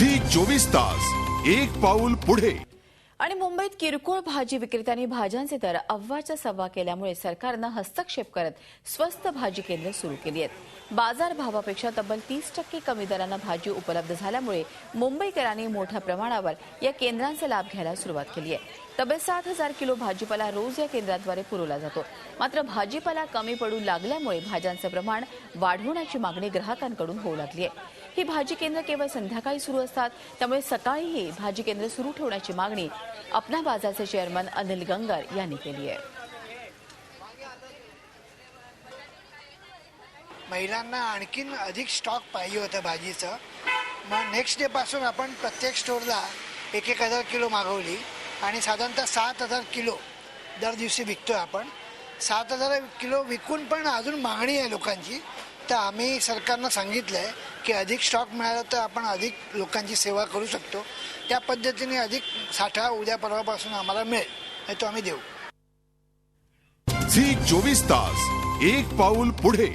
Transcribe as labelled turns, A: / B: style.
A: Zee 24 तास एक पाऊल पुढे।
B: आणि मुंबईत किरकोळ भाजी विक्रेत्यांनी भाज्यांचे दर अव्वाच्या सव्वा केल्यामुळे सरकारनं हस्तक्षेप करत स्वस्त भाजी केंद्र सुरू केली आहेत। बाजार भावापेक्षा तब्बल 30% कमी दरानं भाजी उपलब्ध झाल्यामुळे मुंबईकरांनी मोठ्या प्रमाणावर या केंद्रांचा लाभ घ्यायला सुरुवात केली आहे। तब्बल 7,000 किलो भाजीपाला रोज या केंद्राद्वारे पुरवला जातो। मात्र भाजीपाला कमी पडू लागल्यामुळे भाज्यांचं प्रमाण वाढवण्याची मागणी ग्राहकांकडून होऊ लागली आहे। ही भाजी केंद्र केवळ संध्याकाळी सुरू असतात, त्यामुळे सकाळीही भाजी केंद्र सुरू ठेवण्याची मागणी अपना बाजारचे चेअरमन अनिल गंगर यांनी केली आहे।
C: महिलांना आणखीन अधिक स्टॉक पाहिजे होता भाजीचं, मग नेक्स्ट डे पासून आपण प्रत्येक स्टोरला 1,000 किलो मागवली आणि साधारणतः 7,000 किलो दर दिवशी विकतोय आपण। 7,000 किलो विकून पण अजून मागणी आहे लोकांची, तर आम्ही सरकारनं सांगितलंय की अधिक स्टॉक मिळाला तर आपण अधिक लोकांची सेवा करू शकतो। त्या पद्धतीने अधिक साठा उद्या परवापासून आम्हाला मिळेल, तो आम्ही देऊ।
A: झी 24 तास एक पाऊल पुढे।